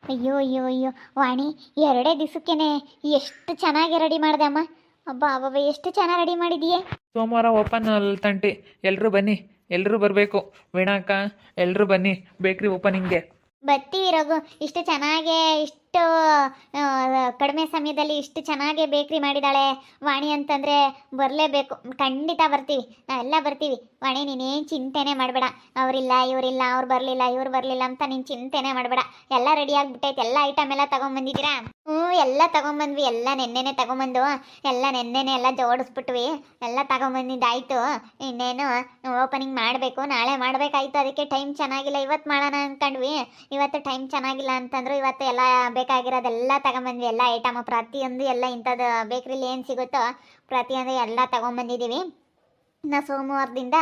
ಅಯ್ಯೋ ಅಯ್ಯೋ ಅಯ್ಯೋ ವಾಣಿ, ಎರಡೇ ದಿವಸಕ್ಕೇನೆ ಎಷ್ಟು ಚೆನ್ನಾಗಿ ರೆಡಿ ಮಾಡಿದೆ ಅಮ್ಮ. ಅಬ್ಬಾ ಅಬ್ಬಬ್ಬ, ಎಷ್ಟು ಚೆನ್ನಾಗಿ ರೆಡಿ ಮಾಡಿದೀಯೇ. ಸೋಮವಾರ ಓಪನ್ ಅಲ್ಲಿ ತಂಟಿ. ಎಲ್ಲರೂ ಬನ್ನಿ, ಎಲ್ಲರೂ ಬರಬೇಕು. ವೀಣಾಕ್ಕ, ಎಲ್ಲರೂ ಬನ್ನಿ ಬೇಕ್ರಿ ಓಪನಿಂಗ್ಗೆ. ಬರ್ತೀವಿ ರಘು. ಇಷ್ಟು ಚೆನ್ನಾಗೆ ಇಷ್ಟು ಕಡಿಮೆ ಸಮಯದಲ್ಲಿ ಇಷ್ಟು ಚೆನ್ನಾಗೆ ಬೇಕ್ರಿ ಮಾಡಿದಾಳೆ ವಾಣಿ ಅಂತಂದರೆ ಬರಲೇಬೇಕು. ಖಂಡಿತ ಬರ್ತೀವಿ, ನಾವೆಲ್ಲ ಬರ್ತೀವಿ. ವಾಣಿ ನೀನೇನು ಚಿಂತೆನೇ ಮಾಡಬೇಡ. ಅವರಿಲ್ಲ ಇವರಿಲ್ಲ, ಅವ್ರು ಬರಲಿಲ್ಲ ಇವ್ರು ಬರಲಿಲ್ಲ ಅಂತ ನೀನು ಚಿಂತೆನೇ ಮಾಡಬೇಡ. ಎಲ್ಲ ರೆಡಿ ಆಗಿಬಿಟ್ಟೈತೆ. ಎಲ್ಲ ಐಟಮ್ ಎಲ್ಲ ತೊಗೊಂಬಂದಿದ್ದೀರಾ? ಹ್ಞೂ, ಎಲ್ಲ ತೊಗೊಂಬಂದ್ವಿ. ಎಲ್ಲ ನೆನ್ನೆನೇ ತೊಗೊಂಬಂದು ಎಲ್ಲ ನೆನ್ನೆನೇ ಎಲ್ಲ ಜೋಡಿಸ್ಬಿಟ್ವಿ. ಎಲ್ಲ ತೊಗೊಂಬಂದಿದ್ದಾಯಿತು. ಇನ್ನೇನು ಓಪನಿಂಗ್ ಮಾಡಬೇಕು, ನಾಳೆ ಮಾಡಬೇಕಾಯ್ತು. ಅದಕ್ಕೆ ಟೈಮ್ ಚೆನ್ನಾಗಿಲ್ಲ, ಇವತ್ತು ಮಾಡೋಣ ಅಂದ್ಕೊಂಡ್ವಿ. ಇವತ್ತು ಟೈಮ್ ಚೆನ್ನಾಗಿಲ್ಲ ಅಂತಂದ್ರು ಇವತ್ತು ಎಲ್ಲ ಬೇಕಾಗಿರೋದೆಲ್ಲ ತಗೊಂಬಂದ್ವಿ. ಎಲ್ಲ ಐಟಮ್ ಪ್ರತಿಯೊಂದು ಎಲ್ಲ ಇಂಥದ್ದು ಬೇಕ್ರಿಲಿ ಏನು ಸಿಗುತ್ತೋ ಪ್ರತಿಯೊಂದು ಎಲ್ಲ ತಗೊಂಬಂದಿದ್ದೀವಿ. ನಾವು ಸೋಮವಾರದಿಂದ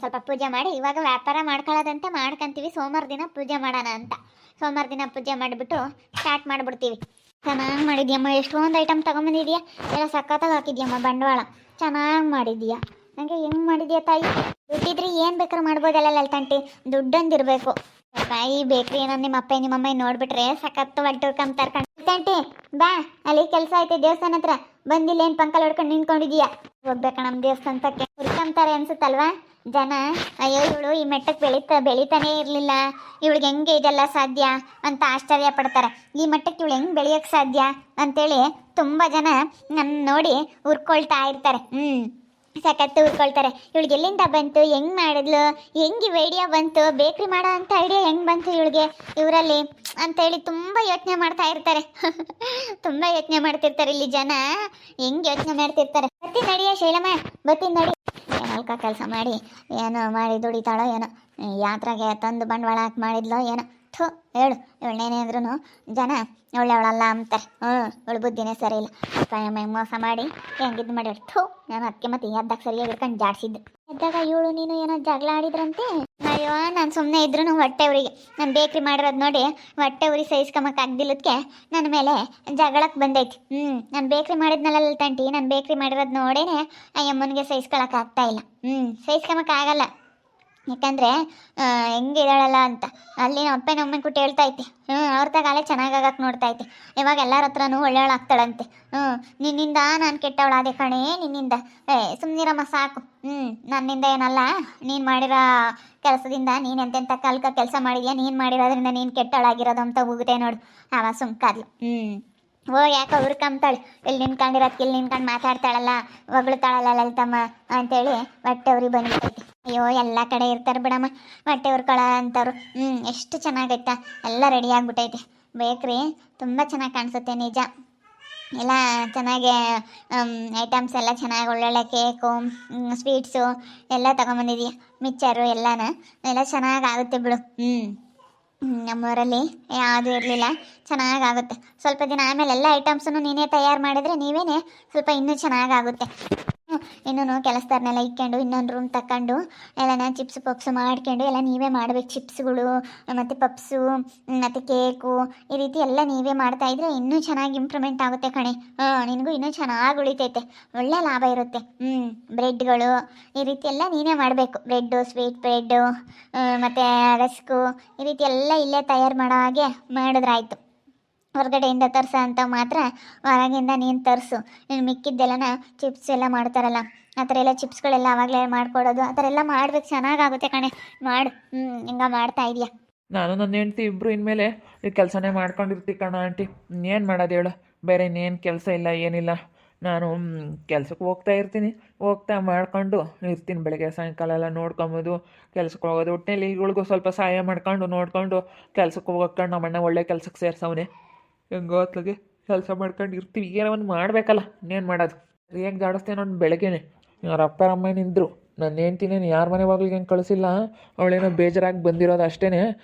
ಸ್ವಲ್ಪ ಪೂಜೆ ಮಾಡಿ ಇವಾಗ ವ್ಯಾಪಾರ ಮಾಡ್ಕೊಳ್ಳೋದಂತ ಮಾಡ್ಕೊಂತೀವಿ. ಸೋಮವಾರ ದಿನ ಪೂಜೆ ಮಾಡೋಣ ಅಂತ. ಸೋಮವಾರ ದಿನ ಪೂಜೆ ಮಾಡಿಬಿಟ್ಟು ಸ್ಟಾರ್ಟ್ ಮಾಡಿಬಿಡ್ತೀವಿ. ಚೆನ್ನಾಗಿ ಮಾಡಿದ್ಯಮ್ಮ, ಎಷ್ಟೊಂದು ಐಟಮ್ ತೊಗೊಂಬಂದಿದ್ಯಾ. ಎಲ್ಲ ಸಖತ್ತಾಗಿ ಹಾಕಿದ್ಯಮ್ಮ, ಬಂಡವಾಳ ಚೆನ್ನಾಗಿ ಮಾಡಿದ್ಯಾ. ನನಗೆ ಹೆಂಗೆ ಮಾಡಿದ್ಯಾ ತಾಯಿ? ದುಡ್ಡಿದ್ರೆ ಏನು ಬೇಕಾದ್ರೂ ಮಾಡ್ಬೋದಲ್ಲ ಲಲಿತಾಂಟಿ, ದುಡ್ಡೊಂದಿರಬೇಕು. ಈ ಬೇಕ್ರಿ ಏನೋ ನಿಮ್ಮ ಅಪ್ಪ ನಿಮ್ಮಮ್ಮ ನೋಡ್ಬಿಟ್ರೆ ಸಖತ್ತು ಹೊಟ್ಟುರ್ಕೊಂತಾರೆ ಕಣ್. ಲಲಿತಾಂಟಿ ಬಾ, ಅಲ್ಲಿ ಕೆಲಸ ಐತೆ ದೇವಸ್ಥಾನ ಹತ್ರ. ಬಂದಿಲ್ಲ ಏನು ಪಂಕಲ್ ಹೊಡ್ಕೊಂಡು ನಿಂತ್ಕೊಂಡಿದೀಯಾ? ಹೋಗ್ಬೇಕಣ್ಣ ನಮ್ಮ ದೇವಸ್ಥಾನಕ್ಕೆ. ಹುರ್ಕೊಂತಾರೆ ಅನ್ಸುತ್ತಲ್ವಾ ಜನ. ಅಯ್ಯೋ ಇವಳು ಈ ಮೆಟ್ಟಕ್ಕೆ ಬೆಳೀತಾನೇ ಇರಲಿಲ್ಲ, ಇವಳಿಗೆ ಹೆಂಗೆ ಇದೆಲ್ಲ ಸಾಧ್ಯ ಅಂತ ಆಶ್ಚರ್ಯ ಪಡ್ತಾರೆ. ಈ ಮಟ್ಟಕ್ಕೆ ಇವಳು ಹೆಂಗೆ ಬೆಳೆಯೋಕ್ಕೆ ಸಾಧ್ಯ ಅಂತೇಳಿ ತುಂಬ ಜನ ನನ್ನ ನೋಡಿ ಹುರ್ಕೊಳ್ತಾ ಇರ್ತಾರೆ. ಸಖತ್ತು ಉಳ್ಕೊಳ್ತಾರೆ. ಇವಳಿಗೆ ಎಲ್ಲಿಂದ ಬಂತು, ಹೆಂಗೆ ಮಾಡಿದ್ಲು, ಹೆಂಗೆ ಐಡಿಯಾ ಬಂತು, ಬೇಕ್ರಿ ಮಾಡೋ ಅಂಥ ಐಡಿಯಾ ಹೆಂಗೆ ಬಂತು ಇವಳಿಗೆ ಇವರಲ್ಲಿ ಅಂತೇಳಿ ತುಂಬ ಯೋಚನೆ ಮಾಡ್ತಾ ಇರ್ತಾರೆ. ತುಂಬ ಯೋಚನೆ ಮಾಡ್ತಿರ್ತಾರೆ ಇಲ್ಲಿ ಜನ, ಹೆಂಗೆ ಯೋಚನೆ ಮಾಡ್ತಿರ್ತಾರೆ. ಬರ್ತೀನಿ ನಡಿಯ ಶೈಲಮ್ಮ, ಬರ್ತೀನಿ ನಡಿ. ಏನಲ್ಕ ಕೆಲಸ ಮಾಡಿ ಏನೋ ಮಾಡಿ ದುಡಿತಾಳೋ ಏನೋ, ಯಾತ್ರೆಗೆ ತಂದು ಬಂಡವಾಳ ಹಾಕಿ ಮಾಡಿದ್ಲೋ ಏನೋ. ಥೂ, ಹೇಳು. ಇವಳನ್ನೇನೇ ಅಂದ್ರೂ ಜನ ಒಳ್ಳೆಯವಳಲ್ಲ ಅಂತಾರೆ. ಇವಳು ಬುದ್ಧಿನೇ ಸರಿ ಇಲ್ಲ. ಅಪ್ಪ ಮೋಸ ಮಾಡಿ ಹೆಂಗಿದ್ದು ಮಾಡಿ. ಥೂ, ನಾನು ಅದಕ್ಕೆ ಮತ್ತೆ ಎದ್ದಾಗ ಸರಿಯಾಗಿ ಹಿಡ್ಕೊಂಡು ಜಾಡ್ಸಿದ್ದೆ. ಎದ್ದಾಗ ಇವಳು ನೀನು ಏನೋ ಜಗಳ ಆಡಿದ್ರಂತೆ. ಅಯ್ಯೋ, ನಾನು ಸುಮ್ಮನೆ ಇದ್ರೂ ಹೊಟ್ಟೆ ಉರಿಗೆ, ನಾನು ಬೇಕ್ರಿ ಮಾಡಿರೋದು ನೋಡಿ ಹೊಟ್ಟೆ ಉರಿ ಸಹಿಸ್ಕೊಂಬಕ್ಕೆ ಆಗ್ದಿಲ್ಲದಕ್ಕೆ ನನ್ನ ಮೇಲೆ ಜಗಳಕ್ಕೆ ಬಂದೈತಿ. ನಾನು ಬೇಕ್ರಿ ಮಾಡಿದ್ನಲ್ಲ ಲಲಿತಾಂಟಿ, ನಾನು ಬೇಕ್ರಿ ಮಾಡಿರೋದು ನೋಡೇನೆ ಅಯ್ಯಮ್ಮನಿಗೆ ಸಹಿಸ್ಕೊಳಕ್ಕೆ ಆಗ್ತಾ ಇಲ್ಲ. ಸಹಿಸ್ಕೊಂಬಕ್ಕೆ ಆಗಲ್ಲ. ಯಾಕಂದರೆ ಹೆಂಗಿದಾಳಲ್ಲ ಅಂತ ಅಲ್ಲಿ ನಮ್ಮ ಅಪ್ಪ ನಮ್ಮ ಕುಟ್ಟು ಹೇಳ್ತಾ ಐತಿ. ಅವ್ರ ತಗಾಲೆ ಚೆನ್ನಾಗಾಗಕ್ಕೆ ನೋಡ್ತಾ ಐತಿ. ಇವಾಗ ಎಲ್ಲರ ಹತ್ರನೂ ಒಳ್ಳೆಯವಳಾಗ್ತಾಳಂತೆ. ನಿನ್ನಿಂದ ನಾನು ಕೆಟ್ಟವಳಾದೆ ಕಣೇ, ನಿನ್ನಿಂದ. ಸುಮ್ಮನಿರಮ್ಮ ಸಾಕು. ನನ್ನಿಂದ ಏನಲ್ಲ, ನೀನು ಮಾಡಿರೋ ಕೆಲಸದಿಂದ ನೀನು ಎಂತೆಂಥ ಕೆಲಸ ಮಾಡಿದ್ಯಾ, ನೀನು ಮಾಡಿರೋದ್ರಿಂದ ನೀನು ಕೆಟ್ಟವಳಾಗಿರೋದು ಅಂತ ಹೋಗುತ್ತೆ ನೋಡು. ಅವ ಸುಮ್ಕಾದ್ಲು. ಯಾಕೆ ಹುರ್ಕೊಂತಾಳೆ, ಇಲ್ಲಿ ನಿನ್ಕೊಂಡಿರೋದಕ್ಕೆ ಇಲ್ಲಿ ನಿನ್ಕೊಂಡು ಮಾತಾಡ್ತಾಳಲ್ಲ, ಹೊಗಳ್ತಾಳಲ್ಲ ಲಲಿತಮ್ಮ ಅಂತೇಳಿ ಹೊಟ್ಟೆ ಉರಿ ಬಂದಿರ್ತೈತಿ. ಅಯ್ಯೋ, ಎಲ್ಲ ಕಡೆ ಇರ್ತಾರೆ ಬಿಡಮ್ಮ ಹೊಟ್ಟೆ ಹುರ್ಕೊಳ ಅಂತವ್ರು. ಎಷ್ಟು ಚೆನ್ನಾಗೈತಾ, ಎಲ್ಲ ರೆಡಿ ಆಗಿಬಿಟ್ಟೈತೆ ಬೇಕ್ರಿ. ತುಂಬ ಚೆನ್ನಾಗಿ ಕಾಣಿಸುತ್ತೆ ನಿಜ. ಎಲ್ಲ ಚೆನ್ನಾಗಿ ಐಟಮ್ಸ್ ಎಲ್ಲ ಚೆನ್ನಾಗಿ ಒಳ್ಳೊಳ್ಳೆ ಕೇಕು, ಸ್ವೀಟ್ಸು ಎಲ್ಲ ತೊಗೊಂಬಂದಿದೀಯ. ಮಿಕ್ಚರು ಎಲ್ಲ ಚೆನ್ನಾಗಾಗುತ್ತೆ ಬಿಡು. ನಮ್ಮೂರಲ್ಲಿ ಯಾವುದೂ ಇರಲಿಲ್ಲ, ಚೆನ್ನಾಗಾಗುತ್ತೆ. ಸ್ವಲ್ಪ ದಿನ ಆಮೇಲೆ ಎಲ್ಲ ಐಟಮ್ಸನ್ನು ನೀನೇ ತಯಾರು ಮಾಡಿದರೆ ನೀವೇ ಸ್ವಲ್ಪ ಇನ್ನೂ ಚೆನ್ನಾಗಾಗುತ್ತೆ. ಇನ್ನೂ ಕೆಲಸದಾರನ್ನೆಲ್ಲ ಇಕ್ಕೊಂಡು ಇನ್ನೊಂದು ರೂಮ್ ತಗೊಂಡು ಎಲ್ಲನ ಚಿಪ್ಸ್ ಪಪ್ಸು ಮಾಡ್ಕೊಂಡು ಎಲ್ಲ ನೀವೇ ಮಾಡಬೇಕು. ಚಿಪ್ಸ್ಗಳು ಮತ್ತು ಪಪ್ಸು ಮತ್ತು ಕೇಕು ಈ ರೀತಿ ಎಲ್ಲ ನೀವೇ ಮಾಡ್ತಾಯಿದ್ರೆ ಇನ್ನೂ ಚೆನ್ನಾಗಿ ಇಂಪ್ರೂವ್ಮೆಂಟ್ ಆಗುತ್ತೆ ಕಣೆ. ನಿನಗೂ ಇನ್ನೂ ಚೆನ್ನಾಗಿ ಉಳಿತೈತೆ, ಒಳ್ಳೆ ಲಾಭ ಇರುತ್ತೆ. ಬ್ರೆಡ್ಗಳು ಈ ರೀತಿ ಎಲ್ಲ ನೀನೇ ಮಾಡಬೇಕು. ಬ್ರೆಡ್ಡು, ಸ್ವೀಟ್ ಬ್ರೆಡ್ಡು ಮತ್ತು ರಸ್ಕು ಈ ರೀತಿ ಎಲ್ಲ ಇಲ್ಲೇ ತಯಾರು ಮಾಡೋ ಹಾಗೆ ಮಾಡಿದ್ರಾಯ್ತು. ಹೊರಗಡೆಯಿಂದ ತರಿಸೋ ಅಂತ ಮಾತ್ರ ಹೊರಗಿಂದ ನೀನು ತರಿಸು. ನೀನು ಮಿಕ್ಕಿದ್ದೆಲ್ಲನ ಚಿಪ್ಸ್ ಎಲ್ಲ ಮಾಡ್ತಾರಲ್ಲ ಆ ಥರ ಎಲ್ಲ ಚಿಪ್ಸ್ಗಳೆಲ್ಲ ಆವಾಗಲೇ ಮಾಡಿಕೊಡೋದು, ಆ ಥರ ಎಲ್ಲ ಮಾಡ್ಬೇಕು. ಚೆನ್ನಾಗಾಗುತ್ತೆ ಕಣೆ, ಮಾಡು. ಹಿಂಗೆ ಮಾಡ್ತಾ ಇದೆಯಾ? ನಾನು ನನ್ನ ಹೆಂಡ್ತಿ ಇಬ್ಬರು ಇನ್ಮೇಲೆ ಈ ಕೆಲಸನೇ ಮಾಡ್ಕೊಂಡಿರ್ತೀವಿ ಕಣ ಆಂಟಿ. ಏನು ಮಾಡೋದು ಹೇಳು, ಬೇರೆ ಇನ್ನೇನು ಕೆಲಸ ಇಲ್ಲ ಏನಿಲ್ಲ. ನಾನು ಕೆಲ್ಸಕ್ಕೆ ಹೋಗ್ತಾ ಇರ್ತೀನಿ, ಹೋಗ್ತಾ ಮಾಡ್ಕೊಂಡು ಇರ್ತೀನಿ. ಬೆಳಗ್ಗೆ ಸಾಯಂಕಾಲ ಎಲ್ಲ ನೋಡ್ಕೊಬೋದು, ಕೆಲ್ಸಕ್ಕೆ ಹೋಗೋದು. ಒಟ್ಟಿನಲ್ಲಿ ಈಗಳಿಗೂ ಸ್ವಲ್ಪ ಸಹಾಯ ಮಾಡ್ಕೊಂಡು ನೋಡಿಕೊಂಡು ಕೆಲ್ಸಕ್ಕೆ ಹೋಗೋಕ್ಕೆ ನಮ್ಮಣ್ಣ ಒಳ್ಳೆ ಕೆಲ್ಸಕ್ಕೆ ಸೇರ್ಸವನೆ. ಹೆಂಗೋ ಹೊತ್ಲಿಗೆ ಕೆಲಸ ಮಾಡ್ಕೊಂಡು ಇರ್ತೀವಿ. ಏನೋ ಒಂದು ಮಾಡಬೇಕಲ್ಲ, ಇನ್ನೇನು ಮಾಡೋದು. ಸರಿಯಾಗಿ ಜಾಡಿಸ್ತೇನೆ ನಾನು ಬೆಳಗ್ಗೆನೆ. ಅವ್ರ ಅಪ್ಪರಮ್ಮ ನಿಂದರು, ನನ್ನ ಹೆಂಡ್ತಿನೇನು ಯಾರ ಮನೆ ಬಾಗಿಲಿಗೆ ಹೆಂಗೆ ಕಳಿಸಿಲ್ಲ, ಅವಳೇನೋ ಬೇಜಾರಾಗಿ ಬಂದಿರೋದು ಅಷ್ಟೇ.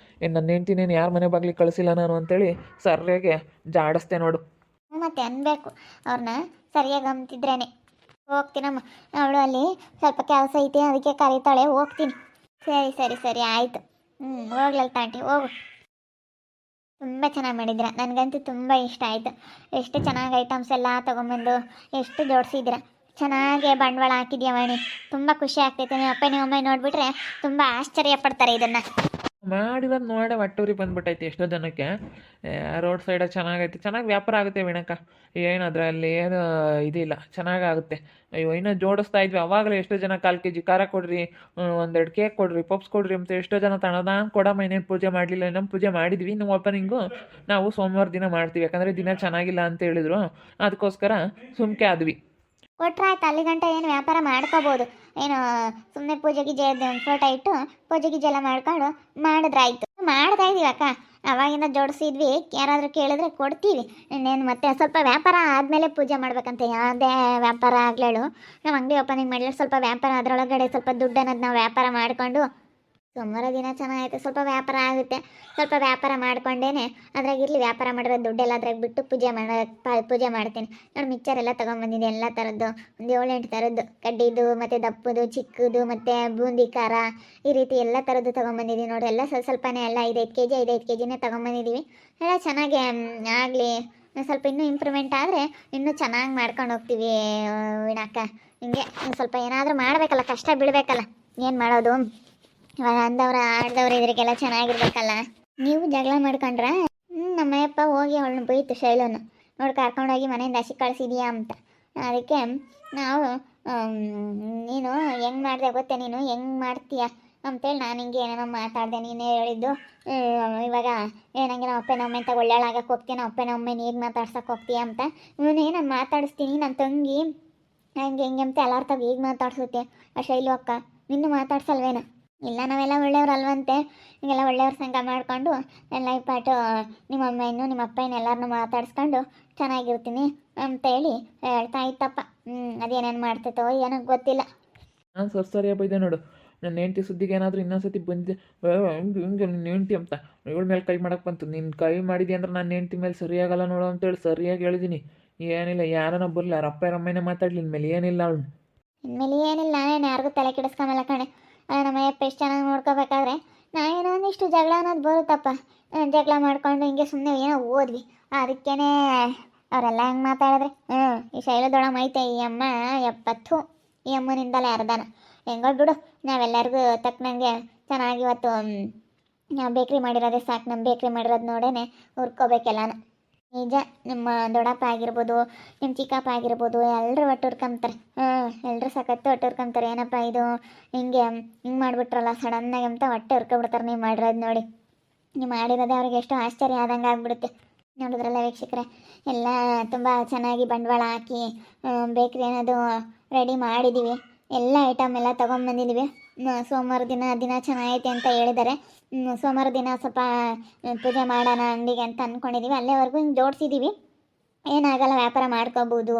ನನ್ನ ಹೆಂಡ್ತಿನೇನು ಯಾರ ಮನೆ ಬಾಗಿಲಿಗೆ ಕಳಿಸಿಲ್ಲ ನಾನು ಅಂತೇಳಿ ಸರಿಯಾಗಿ ಜಾಡಿಸ್ತೆ ನೋಡು. ಮತ್ತೆ ಅನ್ಬೇಕು ಅವ್ರನ್ನ ಸರಿಯಾಗಿ ಅಂತಿದ್ರೇನೆ. ಹೋಗ್ತೀನಮ್ಮ, ಅವಳು ಅಲ್ಲಿ ಸ್ವಲ್ಪ ಕೆಲಸ ಐತೆ ಅದಕ್ಕೆ ಕರೀತಾಳೆ, ಹೋಗ್ತೀನಿ. ಸರಿ ಸರಿ ಸರಿ ಆಯಿತು. ಹೋಗ್ಲಲ್ಲ ತಾಂಟಿ, ಹೋಗು. ತುಂಬ ಚೆನ್ನಾಗಿ ಮಾಡಿದ್ರ, ನನಗಂತೂ ತುಂಬ ಇಷ್ಟ ಆಯಿತು. ಎಷ್ಟು ಚೆನ್ನಾಗಿ ಐಟಮ್ಸ್ ಎಲ್ಲ ತೊಗೊಂಬಂದು ಎಷ್ಟು ಜೋಡಿಸಿದ್ರ. ಚೆನ್ನಾಗಿ ಬಂಡವಾಳ ಹಾಕಿದ್ಯಾ ವಾಣಿ, ತುಂಬ ಖುಷಿ ಆಗ್ತೈತೆ. ನಿಮ್ಮ ಅಪ್ಪ ನಿಮ್ಮ ಅಮ್ಮ ನೋಡಿಬಿಟ್ರೆ ತುಂಬ ಆಶ್ಚರ್ಯ ಪಡ್ತಾರೆ ಇದನ್ನು. ಮಾಡಿರೋದು ನೋಡೇ ಹೊಟ್ಟೂರಿ ಬಂದ್ಬಿಟ್ಟೈತೆ ಎಷ್ಟೋ ಜನಕ್ಕೆ. ರೋಡ್ ಸೈಡಾಗಿ ಚೆನ್ನಾಗೈತೆ, ಚೆನ್ನಾಗಿ ವ್ಯಾಪಾರ ಆಗುತ್ತೆ ವೀಣಕ್ಕ. ಏನು ಅದರಲ್ಲಿ ಏನು ಇದಿಲ್ಲ, ಚೆನ್ನಾಗಾಗುತ್ತೆ. ಅಯ್ಯೋ ಇನ್ನೂ ಜೋಡಿಸ್ತಾ ಇದ್ವಿ ಅವಾಗಲೇ ಎಷ್ಟೋ ಜನ 1/4 kg ಖಾರ ಕೊಡ್ರಿ, 1-2 ಕೇಕ್ ಕೊಡ್ರಿ, ಪಪ್ಸ್ ಕೊಡ್ರಿ ಅಂತ ಎಷ್ಟೋ ಜನ ತಗೊಳೋದ ಕೊಡಮ್ಮ, ಇನ್ನೇನು ಪೂಜೆ ಮಾಡಲಿಲ್ಲ, ಇನ್ನೊಂದು ಪೂಜೆ ಮಾಡಿದ್ವಿ, ಇನ್ನು ಓಪನಿಂಗು ನಾವು ಸೋಮವಾರ ದಿನ ಮಾಡ್ತೀವಿ, ಯಾಕಂದರೆ ದಿನ ಚೆನ್ನಾಗಿಲ್ಲ ಅಂತ ಹೇಳಿದ್ರು, ಅದಕ್ಕೋಸ್ಕರ ಸುಮ್ಕೆ ಆದ್ವಿ. ಕೊಟ್ರಾಯ್ತು, ಅಲ್ಲಿ ಗಂಟ ಏನು ವ್ಯಾಪಾರ ಮಾಡ್ಕೋಬೋದು. ಏನು ಸುಮ್ಮನೆ ಪೂಜೆ ಗೀಜೆ ಒಂದು ಫೋಟೋ ಇಟ್ಟು ಪೂಜೆ ಗೀಜೆ ಎಲ್ಲ ಮಾಡ್ಕೊಂಡು ಮಾಡಿದ್ರಾಯ್ತು. ಮಾಡ್ತಾ ಇದೀವಿ ಅಕ್ಕ, ಅವಾಗಿಂದ ಜೋಡಿಸಿದ್ವಿ, ಯಾರಾದರೂ ಕೇಳಿದ್ರೆ ಕೊಡ್ತೀವಿ. ಇನ್ನೇನು ಮತ್ತೆ ಸ್ವಲ್ಪ ವ್ಯಾಪಾರ ಆದಮೇಲೆ ಪೂಜೆ ಮಾಡ್ಬೇಕಂತೆ. ಯಾವುದೇ ವ್ಯಾಪಾರ ಆಗಲೇಳು, ನಾವು ಅಂಗಡಿ ಓಪನಿಂಗ್ ಮಾಡಿದ್ರೆ ಸ್ವಲ್ಪ ವ್ಯಾಪಾರ ಅದರೊಳಗಡೆ ಸ್ವಲ್ಪ ದುಡ್ಡು ಅನ್ನೋದು ನಾವು ವ್ಯಾಪಾರ ಮಾಡಿಕೊಂಡು ಸೋಮವಾರ ದಿನ ಚೆನ್ನಾಗೈತೆ, ಸ್ವಲ್ಪ ವ್ಯಾಪಾರ ಆಗುತ್ತೆ. ಸ್ವಲ್ಪ ವ್ಯಾಪಾರ ಮಾಡ್ಕೊಂಡೇನೆ ಅದ್ರಾಗಿರಲಿ, ವ್ಯಾಪಾರ ಮಾಡಿರೋ ದುಡ್ಡೆಲ್ಲ ಅದ್ರಾಗ ಬಿಟ್ಟು ಪೂಜೆ ಮಾಡ್ತೀನಿ ನೋಡಿ. ಮಿಕ್ಚರ್ ಎಲ್ಲ ತೊಗೊಂಬಂದಿದ್ದೆ, ಎಲ್ಲ ಥರದ್ದು ಒಂದು 7-8 ಥರದ್ದು, ಕಡ್ಡಿದು ಮತ್ತು ದಪ್ಪದು, ಚಿಕ್ಕದು ಮತ್ತು ಬೂಂದಿ ಖಾರ, ಈ ರೀತಿ ಎಲ್ಲ ಥರದ್ದು ತೊಗೊಂಬಂದಿದ್ದೀವಿ ನೋಡಿ. ಎಲ್ಲ ಸ್ವಲ್ಪನೇ, ಎಲ್ಲ 5-5 kg 5-5 kgನೇ ತೊಗೊಂಬಂದಿದ್ದೀವಿ. ಎಲ್ಲ ಚೆನ್ನಾಗಿ ಆಗಲಿ, ಸ್ವಲ್ಪ ಇನ್ನೂ ಇಂಪ್ರೂವ್ಮೆಂಟ್ ಆದರೆ ಇನ್ನೂ ಚೆನ್ನಾಗಿ ಮಾಡ್ಕೊಂಡು ಹೋಗ್ತೀವಿ ವೀಣಕ್ಕ. ಹಿಂಗೆ ಸ್ವಲ್ಪ ಏನಾದರೂ ಮಾಡಬೇಕಲ್ಲ, ಕಷ್ಟ ಬೀಳಬೇಕಲ್ಲ, ಏನು ಮಾಡೋದು. ಇವಾಗ ಅಂದವ್ರ ಆಡ್ದವ್ರು ಇದ್ರಿಗೆಲ್ಲ ಚೆನ್ನಾಗಿರ್ಬೇಕಲ್ಲ. ನೀವು ಜಗಳ ಮಾಡ್ಕೊಂಡ್ರ? ನಮ್ಮಯ್ಯಪ್ಪ ಹೋಗಿ ಅವಳನ್ನ ಬೈತು, ಶೈಲನ್ನು ನೋಡಿ ಕರ್ಕೊಂಡೋಗಿ ಮನೆಯಿಂದ ಹಸಿ ಕಳಿಸಿದ್ಯಾ ಅಂತ. ಅದಕ್ಕೆ ನಾವು ನೀನು ಹೆಂಗೆ ಮಾಡಿದೆ ಗೊತ್ತೇ, ನೀನು ಹೆಂಗೆ ಮಾಡ್ತೀಯ ಅಂತೇಳಿ ನಾನು ಹಿಂಗೆ ಏನೇನೋ ಮಾತಾಡಿದೆ. ನೀನೇ ಹೇಳಿದ್ದು ಇವಾಗ ಏನಂಗೆ ನಮ್ಮ ಅಪ್ಪನ ಒಮ್ಮೆ ಅಂತ ಒಳ್ಳೆಳಾಗಕ್ಕೆ ಹೋಗ್ತೀಯ, ನಮ್ಮ ಅಪ್ಪನ ಒಮ್ಮೆ ನೀರು ಮಾತಾಡ್ಸಕ್ಕೆ ಹೋಗ್ತೀಯ ಅಂತ. ಇವನೇ ನಾನು ಮಾತಾಡಿಸ್ತೀನಿ, ನನ್ನ ತಂಗಿ ಹಂಗೆ ಹೆಂಗೆ ಅಂತ ಎಲ್ಲರ ತಗ ಈಗ ಮಾತಾಡ್ಸುತ್ತೆ ಆ ಶೈಲು ಅಕ್ಕ. ನಿನ್ನೂ ಮಾತಾಡ್ಸಲ್ವೇನ? ಇಲ್ಲ, ನಾವೆಲ್ಲ ಒಳ್ಳೆಯವ್ರು ಅಲ್ವಂತೆ, ಹಿಂಗೆಲ್ಲ ಒಳ್ಳೆಯವ್ರ ಸಂಘ ಮಾಡಿಕೊಂಡು ಎಲ್ಲ ಇಪ್ಪಾಟು ನಿಮ್ಮ ಅಮ್ಮನೂ ನಿಮ್ಮ ಅಪ್ಪನ ಎಲ್ಲರನ್ನೂ ಮಾತಾಡಿಸ್ಕೊಂಡು ಚೆನ್ನಾಗಿರ್ತೀನಿ ಅಂತೇಳಿ ಹೇಳ್ತಾ ಇತ್ತಪ್ಪ. ಅದೇನೇನು ಮಾಡ್ತೈತೋ ಏನೋ ಗೊತ್ತಿಲ್ಲ. ನಾನು ಸರಿಯಾಗಿ ಬೈದೆ ನೋಡು. ನನ್ನ ಹೆಂಡ್ತಿ ಸುದ್ದಿಗೆ ಏನಾದರೂ ಇನ್ನೊಂದ್ಸತಿ ಬಂದಿದೆ, ಹಿಂಗೆ ಹಿಂಗೆ ನಿನ್ನ ಹೆಂಡ್ತಿ ಅಂತ ಇವಳ ಮೇಲೆ ಕೈ ಮಾಡಕ್ಕೆ ಬಂತು. ನೀನು ಕೈ ಮಾಡಿದೆ ಅಂದ್ರೆ ನನ್ನ ಹೆಂಡ್ತಿ ಮೇಲೆ ಸರಿಯಾಗಲ್ಲ ನೋಡು ಅಂತೇಳಿ ಸರಿಯಾಗಿ ಹೇಳಿದ್ದೀನಿ. ಏನಿಲ್ಲ, ಯಾರನ್ನ ಬರಲಿ, ಅವ್ರ ಅಪ್ಪ ಅಮ್ಮನೇ ಮಾತಾಡಲಿ, ಇನ್ಮೇಲೆ ಏನಿಲ್ಲ ಅವಳು. ಇನ್ಮೇಲೆ ಏನಿಲ್ಲ, ನಾನು ಯಾರಿಗೂ ತಲೆ ಕೆಡಿಸ್ಕೊಂಬಲ್ಲ ಕಣೆ. ನಮ್ಮಯ್ಯಪ್ಪ ಎಷ್ಟು ಚೆನ್ನಾಗಿ ನೋಡ್ಕೋಬೇಕಾದ್ರೆ ನಾವೇನೋ ಒಂದಿಷ್ಟು ಜಗಳ ಅನ್ನೋದು ಬರುತ್ತಪ್ಪ. ಜಗಳ ಮಾಡ್ಕೊಂಡು ಹಿಂಗೆ ಸುಮ್ಮನೆ ಏನೋ ಓದ್ವಿ, ಅದಕ್ಕೇನೆ ಅವರೆಲ್ಲ ಹೆಂಗೆ ಮಾತಾಡಿದ್ರೆ ಈ ಶೈಲದೊಳಗೆ ಐತೆ ಈ ಅಮ್ಮ 70, ಈ ಅಮ್ಮನಿಂದಲೇ ಅರ್ಧನ. ಹೆಂಗೋ ಬಿಡು, ನಾವೆಲ್ಲರಿಗೂ ತಕ್ಕನಂಗೆ ಚೆನ್ನಾಗಿ ಇವತ್ತು ಬೇಕ್ರಿ ಮಾಡಿರೋದೇ ಸಾಕು. ನಮ್ಮ ಬೇಕ್ರಿ ಮಾಡಿರೋದು ನೋಡೇ ಹುರ್ಕೋಬೇಕೆಲ್ಲನ. ನಿಜ, ನಿಮ್ಮ ದೊಡ್ಡಪ್ಪ ಆಗಿರ್ಬೋದು, ನಿಮ್ಮ ಚಿಕ್ಕಪ್ಪ ಆಗಿರ್ಬೋದು, ಎಲ್ಲರೂ ಒಟ್ಟು ಹುರ್ಕೊಂತಾರೆ. ಎಲ್ಲರೂ ಸಖತ್ತು ಒಟ್ಟು ಹುರ್ಕೊಂತಾರೆ. ಏನಪ್ಪ ಇದು ಹಿಂಗೆ ಮಾಡಿಬಿಟ್ರಲ್ಲ ಸಡನ್ನಾಗಿ ಅಂತ ಹೊಟ್ಟೆ ಹುರ್ಕೊಬಿಡ್ತಾರೆ ನೀವು ಮಾಡಿರೋದು ನೋಡಿ. ನೀವು ಮಾಡಿರೋದೇ ಅವ್ರಿಗೆ ಎಷ್ಟು ಆಶ್ಚರ್ಯ ಆದಂಗೆ ಆಗಿಬಿಡುತ್ತೆ. ನೋಡಿದ್ರಲ್ಲ ವೀಕ್ಷಕರೇ, ಎಲ್ಲ ತುಂಬ ಚೆನ್ನಾಗಿ ಬಂಡವಾಳ ಹಾಕಿ ಬೇಕ್ರಿ ಅನ್ನೋದು ರೆಡಿ ಮಾಡಿದ್ದೀವಿ. ಎಲ್ಲ ಐಟಮ್ ಎಲ್ಲ ತೊಗೊಂಬಂದಿದ್ದೀವಿ. ಸೋಮವಾರ ದಿನ ಚೆನ್ನಾಗೈತೆ ಅಂತ ಹೇಳಿದ್ದಾರೆ. ಸೋಮವಾರ ದಿನ ಸ್ವಲ್ಪ ಪೂಜೆ ಮಾಡೋಣ ಅಂಗಡಿಗೆ ಅಂತ ಅಂದ್ಕೊಂಡಿದ್ದೀವಿ. ಅಲ್ಲೇವರೆಗೂ ಹಿಂಗೆ ಜೋಡಿಸಿದ್ದೀವಿ, ಏನಾಗಲ್ಲ, ವ್ಯಾಪಾರ ಮಾಡ್ಕೋಬೋದು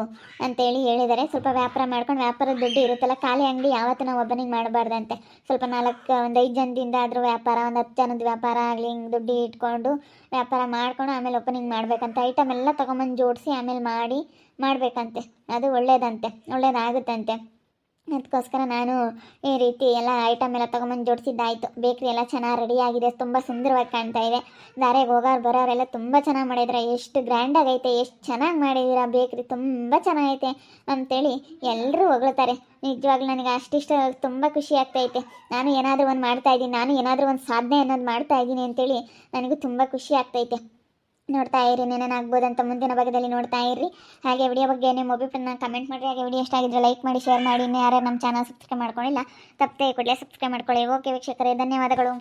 ಅಂತೇಳಿ ಹೇಳಿದ್ದಾರೆ. ಸ್ವಲ್ಪ ವ್ಯಾಪಾರ ಮಾಡ್ಕೊಂಡು, ವ್ಯಾಪಾರದ ದುಡ್ಡು ಇರುತ್ತಲ್ಲ, ಖಾಲಿ ಅಂಗಡಿ ಯಾವತ್ತೂ ನಾವು ಓಪನಿಂಗ್ ಮಾಡಬಾರ್ದಂತೆ. ಸ್ವಲ್ಪ 4-5 ಜನದಿಂದ ಆದರೂ ವ್ಯಾಪಾರ, ಒಂದು 10 ಜನದ ವ್ಯಾಪಾರ ಆಗಲಿ, ಹಿಂಗೆ ದುಡ್ಡು ಇಟ್ಕೊಂಡು ವ್ಯಾಪಾರ ಮಾಡ್ಕೊಂಡು ಆಮೇಲೆ ಓಪನಿಂಗ್ ಮಾಡಬೇಕಂತೆ. ಐಟಮ್ ಎಲ್ಲ ತೊಗೊಂಬಂದು ಜೋಡಿಸಿ ಆಮೇಲೆ ಮಾಡಬೇಕಂತೆ. ಅದು ಒಳ್ಳೇದಾಗುತ್ತಂತೆ. ಅದಕ್ಕೋಸ್ಕರ ನಾನು ಈ ರೀತಿ ಎಲ್ಲ ಐಟಮ್ ಎಲ್ಲ ತೊಗೊಂಬಂದು ಜೋಡಿಸಿದ್ದಾಯಿತು. ಬೇಕ್ರಿ ಎಲ್ಲ ಚೆನ್ನಾಗಿ ರೆಡಿಯಾಗಿದೆ, ತುಂಬ ಸುಂದರವಾಗಿ ಕಾಣ್ತಾ ಇದೆ. ದಾರೆಗೆ ಹೋಗೋರು ಬರೋರೆಲ್ಲ ತುಂಬ ಚೆನ್ನಾಗಿ ಮಾಡಿದ್ರೆ, ಎಷ್ಟು ಗ್ರ್ಯಾಂಡಾಗೈತೆ, ಎಷ್ಟು ಚೆನ್ನಾಗಿ ಮಾಡಿದ್ದೀರಾ ಬೇಕ್ರಿ, ತುಂಬ ಚೆನ್ನಾಗೈತೆ ಅಂತೇಳಿ ಎಲ್ಲರೂ ಹೊಗಳ್ತಾರೆ. ನಿಜವಾಗ್ಲೂ ನನಗೆ ಅಷ್ಟಿಷ್ಟ ತುಂಬ ಖುಷಿ ಆಗ್ತೈತೆ. ನಾನು ಏನಾದರೂ ಒಂದು ಮಾಡ್ತಾಯಿದ್ದೀನಿ, ನಾನು ಏನಾದರೂ ಒಂದು ಸಾಧನೆ ಅನ್ನೋದು ಮಾಡ್ತಾಯಿದ್ದೀನಿ ಅಂತೇಳಿ ನನಗೂ ತುಂಬ ಖುಷಿ ಆಗ್ತೈತೆ. ನೋಡ್ತಾ ಇರಿ, ಏನೇನಾಗ್ಬೋದಂತ ಮುಂದಿನ ಭಾಗದಲ್ಲಿ ನೋಡ್ತಾ ಇರ್ರಿ. ಹಾಗೆ ವಿಡಿಯೋ ಬಗ್ಗೆ ನಿಮ್ಮ ಒಪಿನಿಯನ್ನ ಕಮೆಂಟ್ ಮಾಡಿರಿ. ಹಾಗೆ ವಿಡಿಯೋ ಇಷ್ಟ ಆಗಿದ್ರೆ ಲೈಕ್ ಮಾಡಿ, ಶೇರ್ ಮಾಡಿ. ಇನ್ನೂ ಯಾರು ನಮ್ಮ ಚಾನಲ್ ಸಬ್ಸ್ಕ್ರೈಬ್ ಮಾಡ್ಕೊಂಡಿಲ್ಲ, ತಪ್ಪದೆ ಕೂಡಲೇ ಸಬ್ಸ್ಕ್ರೈಬ್ ಮಾಡ್ಕೊಳ್ಳಿ. ಓಕೆ ವೀಕ್ಷಕರೇ, ಧನ್ಯವಾದಗಳು.